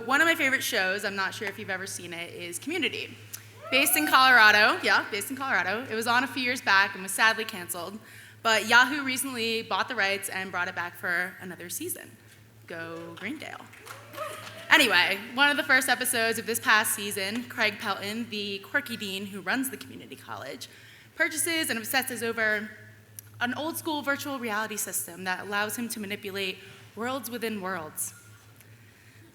one of my favorite shows, I'm not sure if you've ever seen it, is Community. Based in Colorado. It was on a few years back and was sadly canceled. But Yahoo recently bought the rights and brought it back for another season. Go Greendale. Anyway, one of the first episodes of this past season, Craig Pelton, the quirky dean who runs the community college, purchases and obsesses over an old school virtual reality system that allows him to manipulate worlds within worlds.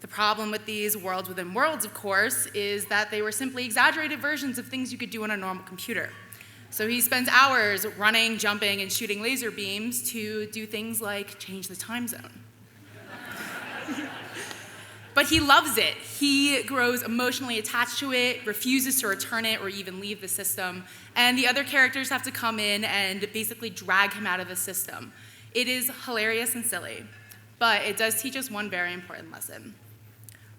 The problem with these worlds within worlds, of course, is that they were simply exaggerated versions of things you could do on a normal computer. So he spends hours running, jumping, and shooting laser beams to do things like change the time zone. But he loves it. He grows emotionally attached to it, refuses to return it or even leave the system, and the other characters have to come in and basically drag him out of the system. It is hilarious and silly, but it does teach us one very important lesson.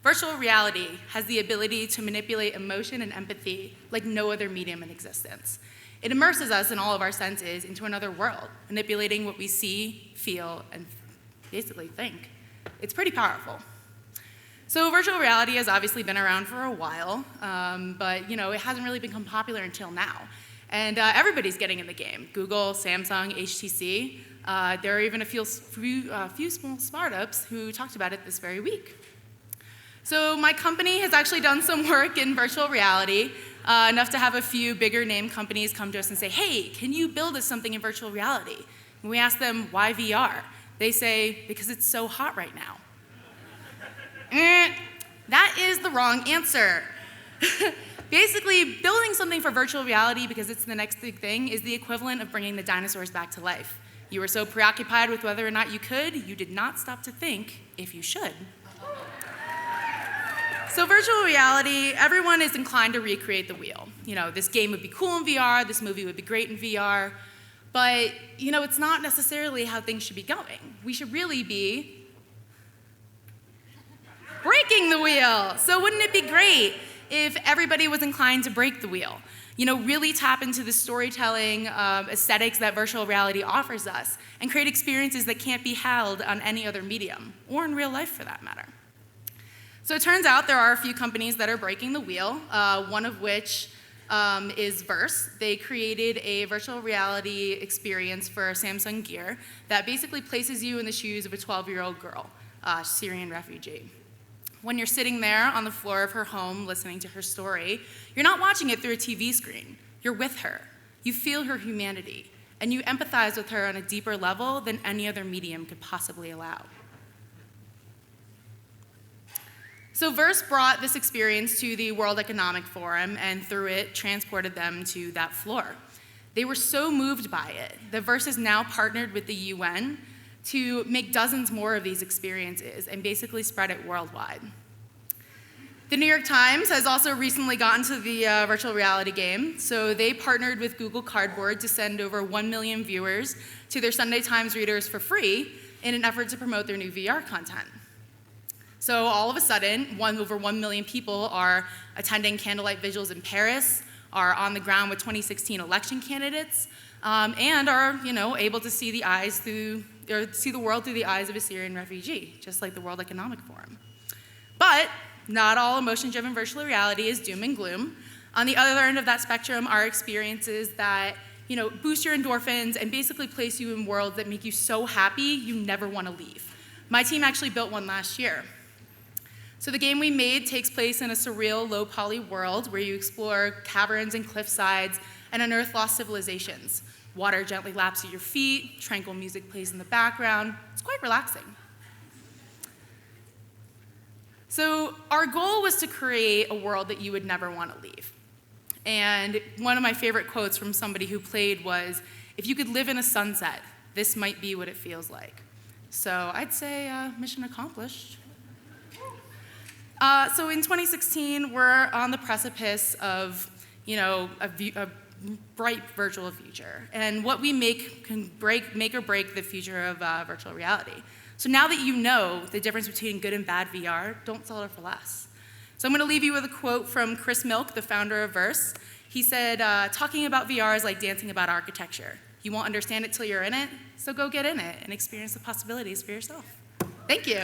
Virtual reality has the ability to manipulate emotion and empathy like no other medium in existence. It immerses us in all of our senses into another world, manipulating what we see, feel, and basically think. It's pretty powerful. So virtual reality has obviously been around for a while, but it hasn't really become popular until now. And everybody's getting in the game. Google, Samsung, HTC. There are even a few small startups who talked about it this very week. So my company has actually done some work in virtual reality, enough to have a few bigger name companies come to us and say, hey, can you build us something in virtual reality? And we ask them, why VR? They say, because it's so hot right now. That is the wrong answer. Basically, building something for virtual reality because it's the next big thing is the equivalent of bringing the dinosaurs back to life. You were so preoccupied with whether or not you could, you did not stop to think if you should. So virtual reality, everyone is inclined to recreate the wheel. This game would be cool in VR, this movie would be great in VR, but it's not necessarily how things should be going. We should really be breaking the wheel. So wouldn't it be great if everybody was inclined to break the wheel? Really tap into the storytelling aesthetics that virtual reality offers us and create experiences that can't be held on any other medium, or in real life for that matter. So it turns out there are a few companies that are breaking the wheel, one of which is Verse. They created a virtual reality experience for Samsung Gear that basically places you in the shoes of a 12-year-old girl, a Syrian refugee. When you're sitting there on the floor of her home listening to her story, you're not watching it through a TV screen. You're with her. You feel her humanity, and you empathize with her on a deeper level than any other medium could possibly allow. So Verse brought this experience to the World Economic Forum and through it transported them to that floor. They were so moved by it that Verse has now partnered with the UN to make dozens more of these experiences and basically spread it worldwide. The New York Times has also recently gotten to the virtual reality game, so they partnered with Google Cardboard to send over 1 million viewers to their Sunday Times readers for free in an effort to promote their new VR content. So all of a sudden, over 1 million people are attending candlelight vigils in Paris, are on the ground with 2016 election candidates, and are able to see the world through the eyes of a Syrian refugee, just like the World Economic Forum. But not all emotion-driven virtual reality is doom and gloom. On the other end of that spectrum are experiences that boost your endorphins and basically place you in worlds that make you so happy you never want to leave. My team actually built one last year. So the game we made takes place in a surreal, low-poly world where you explore caverns and cliff sides and unearth lost civilizations. Water gently laps at your feet, tranquil music plays in the background. It's quite relaxing. So our goal was to create a world that you would never want to leave. And one of my favorite quotes from somebody who played was, if you could live in a sunset, this might be what it feels like. So I'd say mission accomplished. So in 2016, we're on the precipice of, a bright virtual future. And what we make can make or break the future of virtual reality. So now that you know the difference between good and bad VR, don't settle for less. So I'm going to leave you with a quote from Chris Milk, the founder of Verse. He said, talking about VR is like dancing about architecture. You won't understand it till you're in it, so go get in it and experience the possibilities for yourself. Thank you.